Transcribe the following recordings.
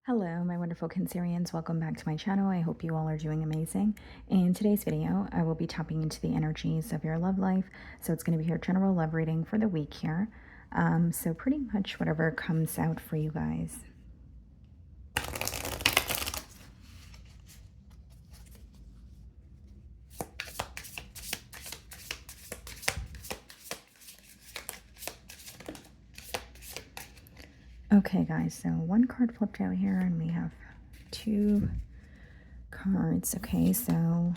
Hello, my wonderful Cancerians. Welcome back to my channel. I hope you all are doing amazing. In today's video, I will be tapping into the energies of your love life. So it's going to be your general love reading for the week here. So pretty much whatever comes out for you guys. Okay, guys, so one card flipped out here, and we have two cards. Okay, so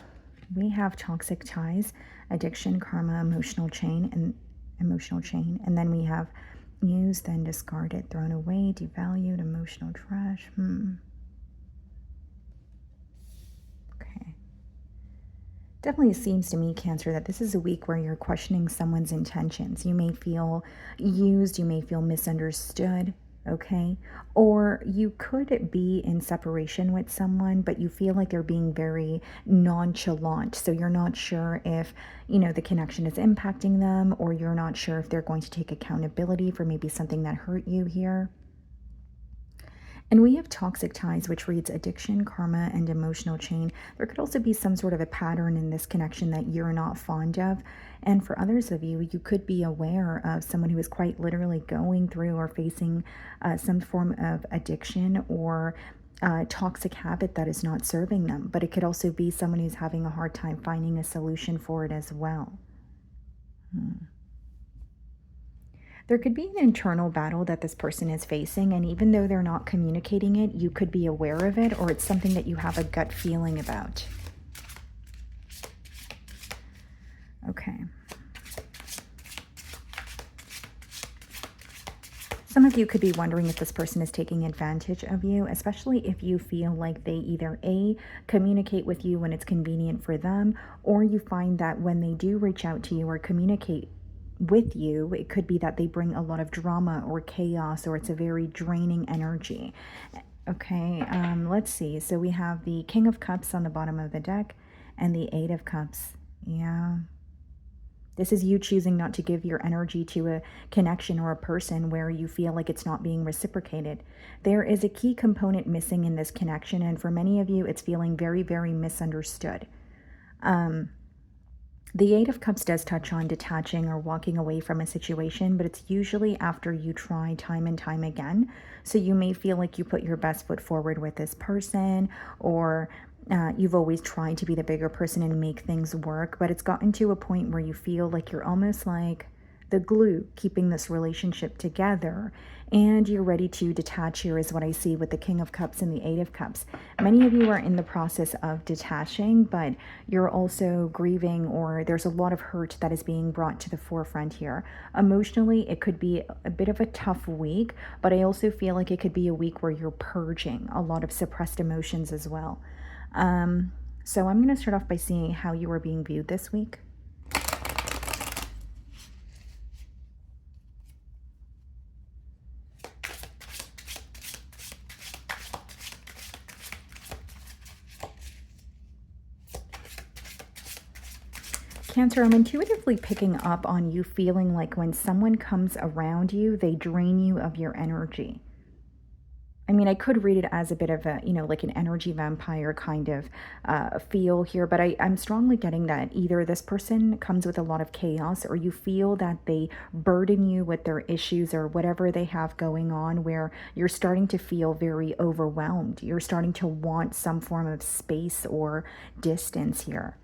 we have toxic ties, addiction, karma, emotional chain, and then we have used, then discarded, thrown away, devalued, emotional trash. Okay. Definitely seems to me, Cancer, that this is a week where you're questioning someone's intentions. You may feel used, you may feel misunderstood, okay? Or you could be in separation with someone, but you feel like they're being very nonchalant. So you're not sure if, the connection is impacting them, or you're not sure if they're going to take accountability for maybe something that hurt you here. And we have toxic ties, which reads addiction, karma, and emotional chain. There could also be some sort of a pattern in this connection that you're not fond of. And for others of you, you could be aware of someone who is quite literally going through or facing some form of addiction or toxic habit that is not serving them. But it could also be someone who's having a hard time finding a solution for it as well. There could be an internal battle that this person is facing, and even though they're not communicating it, you could be aware of it, or it's something that you have a gut feeling about. Okay. Some of you could be wondering if this person is taking advantage of you, especially if you feel like they either A, communicate with you when it's convenient for them, or you find that when they do reach out to you or communicate with you, it could be that they bring a lot of drama or chaos, or it's a very draining energy. Okay, let's see. So we have the King of Cups on the bottom of the deck and the Eight of Cups. Yeah. This is you choosing not to give your energy to a connection or a person where you feel like it's not being reciprocated. There is a key component missing in this connection, and for many of you, it's feeling very, very misunderstood. The Eight of Cups does touch on detaching or walking away from a situation, but it's usually after you try time and time again. So you may feel like you put your best foot forward with this person, or you've always tried to be the bigger person and make things work, but it's gotten to a point where you feel like you're almost like the glue keeping this relationship together, and you're ready to detach. Here is what I see with the King of Cups and the Eight of Cups. Many of you are in the process of detaching, but you're also grieving, or there's a lot of hurt that is being brought to the forefront here. Emotionally, it could be a bit of a tough week, but I also feel like it could be a week where you're purging a lot of suppressed emotions as well. So I'm going to start off by seeing how you are being viewed this week. Cancer, I'm intuitively picking up on you feeling like when someone comes around you, they drain you of your energy. I mean, I could read it as a bit of a, like an energy vampire kind of feel here, but I'm strongly getting that either this person comes with a lot of chaos, or you feel that they burden you with their issues or whatever they have going on, where you're starting to feel very overwhelmed. You're starting to want some form of space or distance here.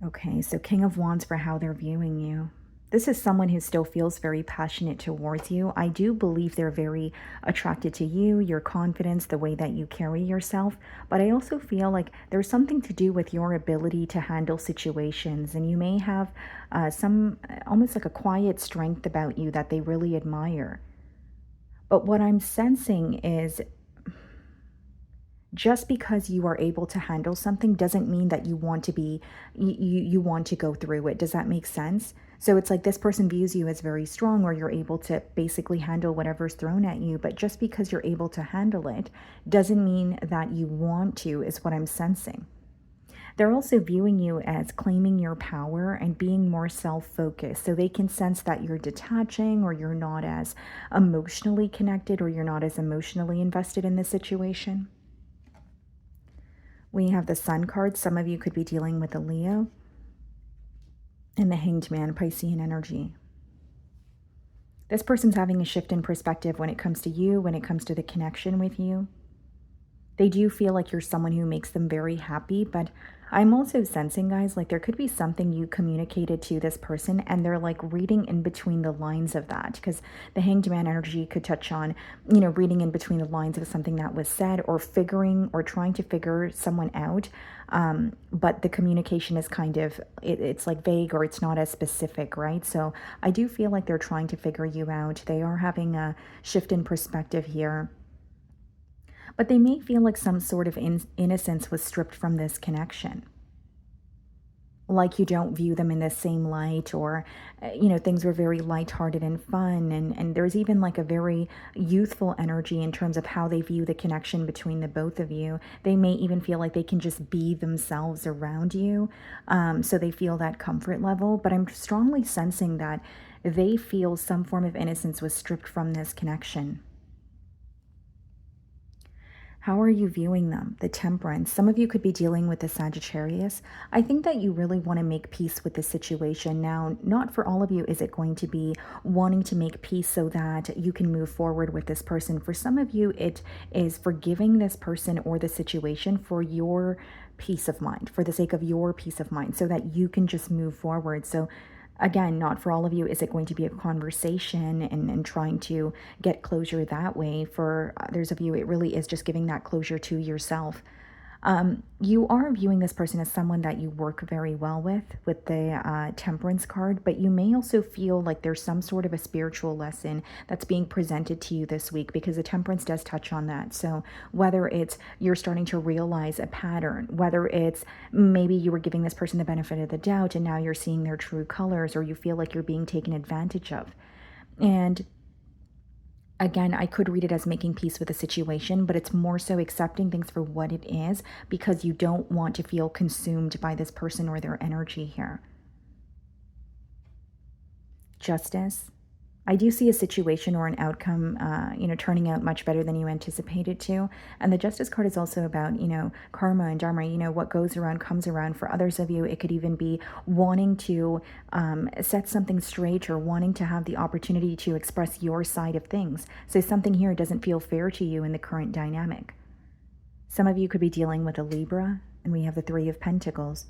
Okay, so King of Wands for how they're viewing you. This is someone who still feels very passionate towards you. I do believe they're very attracted to you, your confidence, the way that you carry yourself. But I also feel like there's something to do with your ability to handle situations. And you may have some almost like a quiet strength about you that they really admire. But what I'm sensing is just because you are able to handle something doesn't mean that you want to be you want to go through it. Does that make sense? So it's like this person views you as very strong, or you're able to basically handle whatever's thrown at you, but just because you're able to handle it doesn't mean that you want to, is what I'm sensing. They're also viewing you as claiming your power and being more self focused. So they can sense that you're detaching or you're not as emotionally connected or you're not as emotionally invested in the situation. We have the Sun card. Some of you could be dealing with a Leo, and the Hanged Man, Piscean energy. This person's having a shift in perspective when it comes to you, when it comes to the connection with you. They do feel like you're someone who makes them very happy, but I'm also sensing, guys, like there could be something you communicated to this person and they're like reading in between the lines of that, because the Hanged Man energy could touch on, reading in between the lines of something that was said or figuring or trying to figure someone out. But the communication is kind of, it's like vague or it's not as specific, right? So I do feel like they're trying to figure you out. They are having a shift in perspective here, but they may feel like some sort of innocence was stripped from this connection. Like you don't view them in the same light, or, things were very lighthearted and fun. And there's even like a very youthful energy in terms of how they view the connection between the both of you. They may even feel like they can just be themselves around you. So they feel that comfort level. But I'm strongly sensing that they feel some form of innocence was stripped from this connection. How are you viewing them? The Temperance. Some of you could be dealing with the Sagittarius. I think that you really want to make peace with the situation. Now, not for all of you is it going to be wanting to make peace so that you can move forward with this person. For some of you, it is forgiving this person or the situation for your peace of mind, for the sake of your peace of mind, so that you can just move forward. So again, not for all of you is it going to be a conversation and trying to get closure that way. For others of you, it really is just giving that closure to yourself. You are viewing this person as someone that you work very well with the Temperance card, but you may also feel like there's some sort of a spiritual lesson that's being presented to you this week, because the Temperance does touch on that. So whether it's you're starting to realize a pattern, whether it's maybe you were giving this person the benefit of the doubt and now you're seeing their true colors, or you feel like you're being taken advantage of. And again, I could read it as making peace with the situation, but it's more so accepting things for what it is, because you don't want to feel consumed by this person or their energy here. Justice. I do see a situation or an outcome, turning out much better than you anticipated to. And the Justice card is also about, karma and dharma. What goes around comes around. For others of you, it could even be wanting to set something straight, or wanting to have the opportunity to express your side of things. So something here doesn't feel fair to you in the current dynamic. Some of you could be dealing with a Libra, and we have the Three of Pentacles.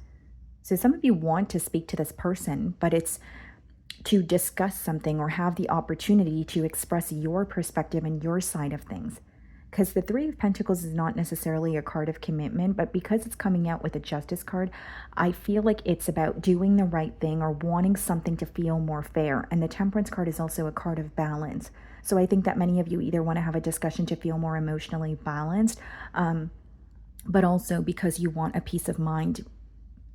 So some of you want to speak to this person, but it's to discuss something or have the opportunity to express your perspective and your side of things. Because the Three of Pentacles is not necessarily a card of commitment, but because it's coming out with a Justice card, I feel like it's about doing the right thing or wanting something to feel more fair. And the Temperance card is also a card of balance. So I think that many of you either want to have a discussion to feel more emotionally balanced, but also because you want a peace of mind.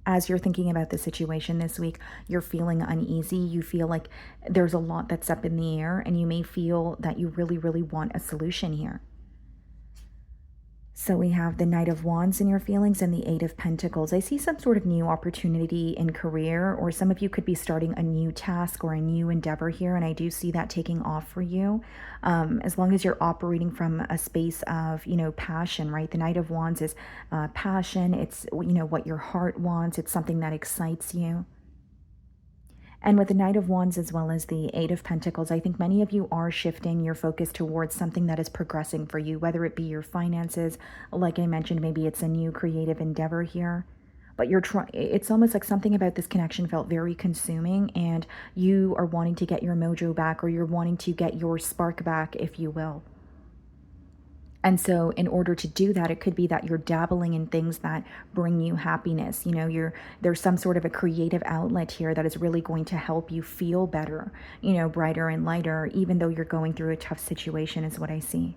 As you're thinking about the situation this week, you're feeling uneasy. You feel like there's a lot that's up in the air, and you may feel that you really, really want a solution here. So we have the Knight of Wands in your feelings and the Eight of Pentacles. I see some sort of new opportunity in career, or some of you could be starting a new task or a new endeavor here, and I do see that taking off for you. As long as you're operating from a space of, passion, right? The Knight of Wands is passion. It's, what your heart wants. It's something that excites you. And with the Knight of Wands as well as the Eight of Pentacles, I think many of you are shifting your focus towards something that is progressing for you, whether it be your finances. Like I mentioned, maybe it's a new creative endeavor here. But it's almost like something about this connection felt very consuming, and you are wanting to get your mojo back, or you're wanting to get your spark back, if you will. And so in order to do that, it could be that you're dabbling in things that bring you happiness. There's some sort of a creative outlet here that is really going to help you feel better, brighter and lighter, even though you're going through a tough situation, is what I see.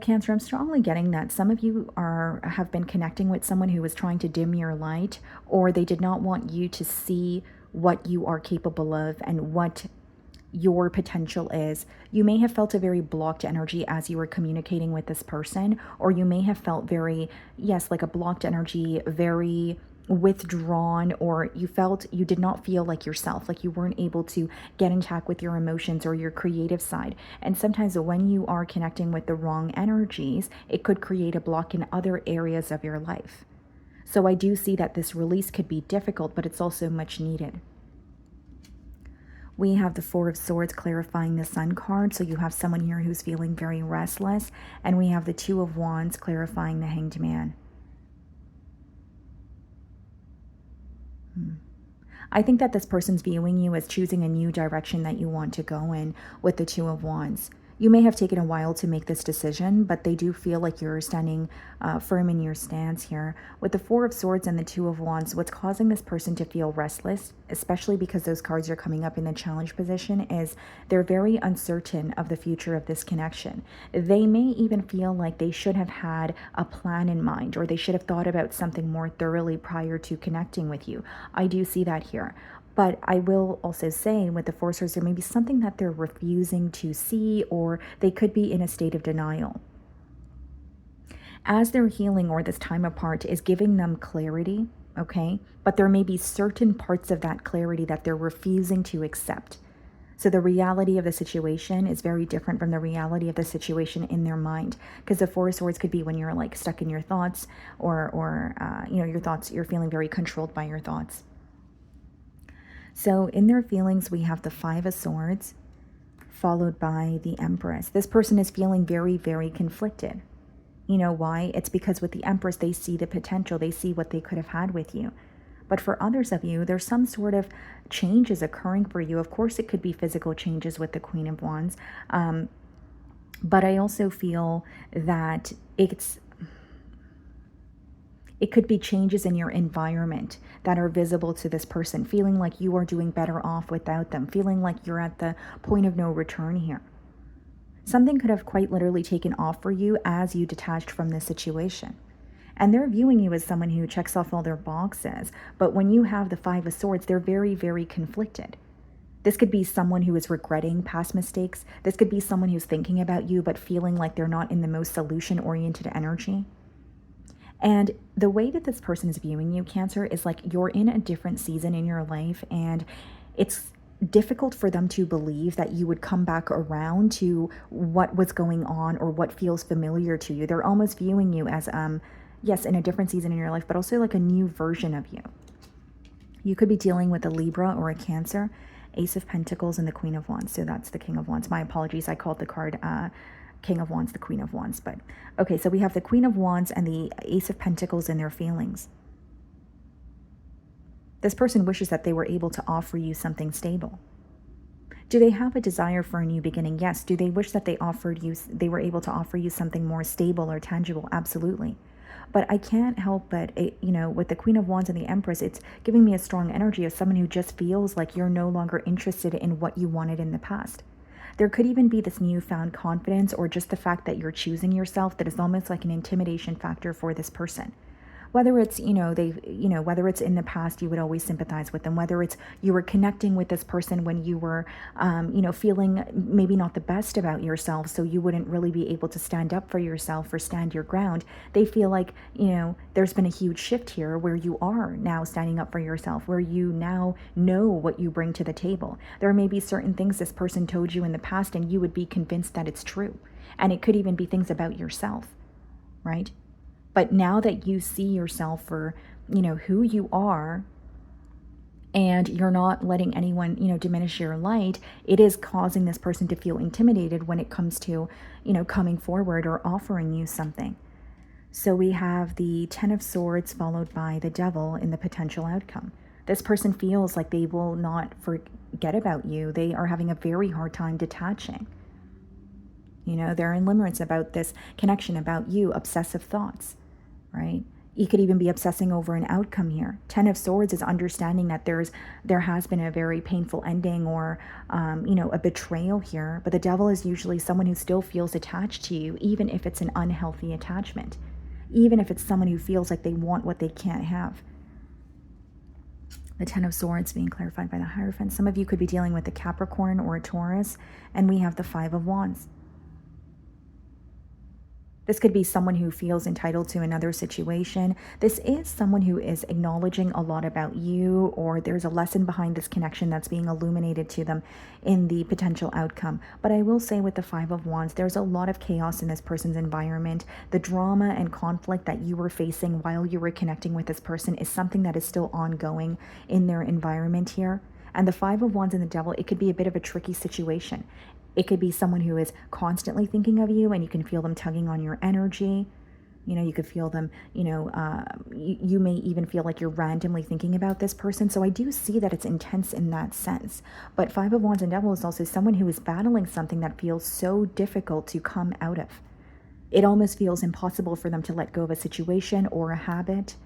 Cancer, I'm strongly getting that some of you have been connecting with someone who was trying to dim your light, or they did not want you to see what you are capable of and what your potential is. You may have felt a very blocked energy as you were communicating with this person, or you may have felt very, yes, like a blocked energy, very withdrawn, or you felt you did not feel like yourself, like you weren't able to get in touch with your emotions or your creative side. And sometimes when you are connecting with the wrong energies, it could create a block in other areas of your life. So I do see that this release could be difficult, but it's also much needed. We have the Four of Swords clarifying the Sun card. So you have someone here who's feeling very restless. And we have the Two of Wands clarifying the Hanged Man. I think that this person's viewing you as choosing a new direction that you want to go in with the Two of Wands. You may have taken a while to make this decision, but they do feel like you're standing firm in your stance here. With the Four of Swords and the Two of Wands, what's causing this person to feel restless, especially because those cards are coming up in the challenge position, is they're very uncertain of the future of this connection. They may even feel like they should have had a plan in mind, or they should have thought about something more thoroughly prior to connecting with you. I do see that here. But I will also say with the Four of Swords, there may be something that they're refusing to see, or they could be in a state of denial. As they're healing, or this time apart is giving them clarity, okay? But there may be certain parts of that clarity that they're refusing to accept. So the reality of the situation is very different from the reality of the situation in their mind. Because the Four of Swords could be when you're like stuck in your thoughts, or your thoughts, you're feeling very controlled by your thoughts. So in their feelings, we have the Five of Swords, followed by the Empress. This person is feeling very, very conflicted. You know why? It's because with the Empress, they see the potential. They see what they could have had with you. But for others of you, there's some sort of changes occurring for you. Of course, it could be physical changes with the Queen of Wands. But I also feel that it could be changes in your environment that are visible to this person, feeling like you are doing better off without them, feeling like you're at the point of no return here. Something could have quite literally taken off for you as you detached from this situation. And they're viewing you as someone who checks off all their boxes. But when you have the Five of Swords, they're very, very conflicted. This could be someone who is regretting past mistakes. This could be someone who's thinking about you but feeling like they're not in the most solution-oriented energy. And the way that this person is viewing you, Cancer, is like you're in a different season in your life, and it's difficult for them to believe that you would come back around to what was going on or what feels familiar to you. They're almost viewing you as, yes, in a different season in your life, but also like a new version of you. You could be dealing with a Libra or a Cancer, Ace of Pentacles and the Queen of Wands. So that's the King of Wands. My apologies, I called the card King of Wands, the Queen of Wands. But okay, so we have the Queen of Wands and the Ace of Pentacles in their feelings. This person wishes that they were able to offer you something stable. Do they have a desire for a new beginning? Yes. Do they wish that they were able to offer you something more stable or tangible? Absolutely. But I can't help but, with the Queen of Wands and the Empress, it's giving me a strong energy of someone who just feels like you're no longer interested in what you wanted in the past. There could even be this newfound confidence, or just the fact that you're choosing yourself, that is almost like an intimidation factor for this person. Whether it's, whether it's in the past, you would always sympathize with them, whether it's you were connecting with this person when you were, feeling maybe not the best about yourself, so you wouldn't really be able to stand up for yourself or stand your ground. They feel like, there's been a huge shift here where you are now standing up for yourself, where you now know what you bring to the table. There may be certain things this person told you in the past, and you would be convinced that it's true. And it could even be things about yourself, right? But now that you see yourself for, who you are, and you're not letting anyone, diminish your light, it is causing this person to feel intimidated when it comes to, coming forward or offering you something. So we have the Ten of Swords followed by the Devil in the potential outcome. This person feels like they will not forget about you. They are having a very hard time detaching. They're in limerence about this connection, about you, obsessive thoughts, right? You could even be obsessing over an outcome here. Ten of Swords is understanding that there has been a very painful ending, or, a betrayal here. But the Devil is usually someone who still feels attached to you, even if it's an unhealthy attachment, even if it's someone who feels like they want what they can't have. The Ten of Swords being clarified by the Hierophant. Some of you could be dealing with a Capricorn or a Taurus, and we have the Five of Wands. This could be someone who feels entitled to another situation. This is someone who is acknowledging a lot about you, or there's a lesson behind this connection that's being illuminated to them in the potential outcome. But I will say with the Five of Wands, there's a lot of chaos in this person's environment. The drama and conflict that you were facing while you were connecting with this person is something that is still ongoing in their environment here. And the Five of Wands and the Devil, it could be a bit of a tricky situation. It could be someone who is constantly thinking of you, and you can feel them tugging on your energy. You could feel them, you may even feel like you're randomly thinking about this person. So I do see that it's intense in that sense. But Five of Wands and Devil is also someone who is battling something that feels so difficult to come out of. It almost feels impossible for them to let go of a situation or a habit.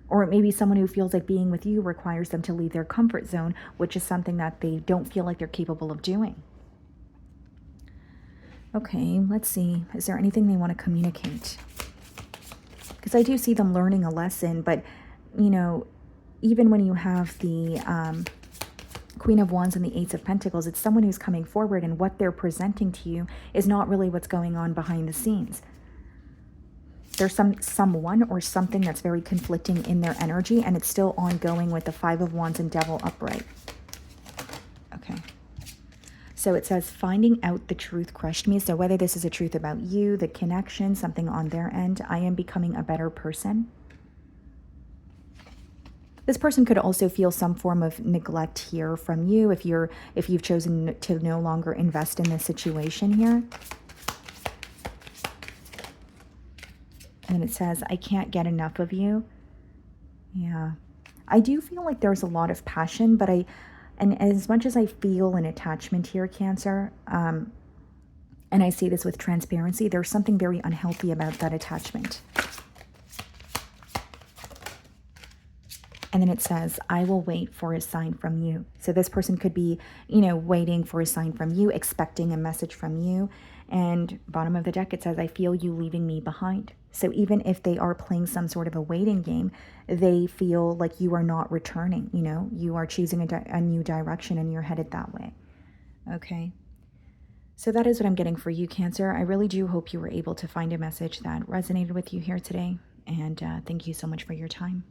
Or it may be someone who feels like being with you requires them to leave their comfort zone, which is something that they don't feel like they're capable of doing. Okay, let's see. Is there anything they want to communicate? Because I do see them learning a lesson, but, even when you have the Queen of Wands and the Ace of Pentacles, it's someone who's coming forward, and what they're presenting to you is not really what's going on behind the scenes. There's someone or something that's very conflicting in their energy, and it's still ongoing with the Five of Wands and Devil upright. Okay. So it says, finding out the truth crushed me. So whether this is a truth about you, the connection, something on their end, I am becoming a better person. This person could also feel some form of neglect here from you if you've chosen to no longer invest in this situation here. And it says, I can't get enough of you. Yeah. I do feel like there's a lot of passion, but and as much as I feel an attachment here, Cancer, and I see this with transparency, there's something very unhealthy about that attachment. And then it says, I will wait for a sign from you. So this person could be, waiting for a sign from you, expecting a message from you. And bottom of the deck, it says, I feel you leaving me behind. So even if they are playing some sort of a waiting game, they feel like you are not returning. You are choosing a new direction, and you're headed that way. Okay. So that is what I'm getting for you, Cancer. I really do hope you were able to find a message that resonated with you here today. And thank you so much for your time.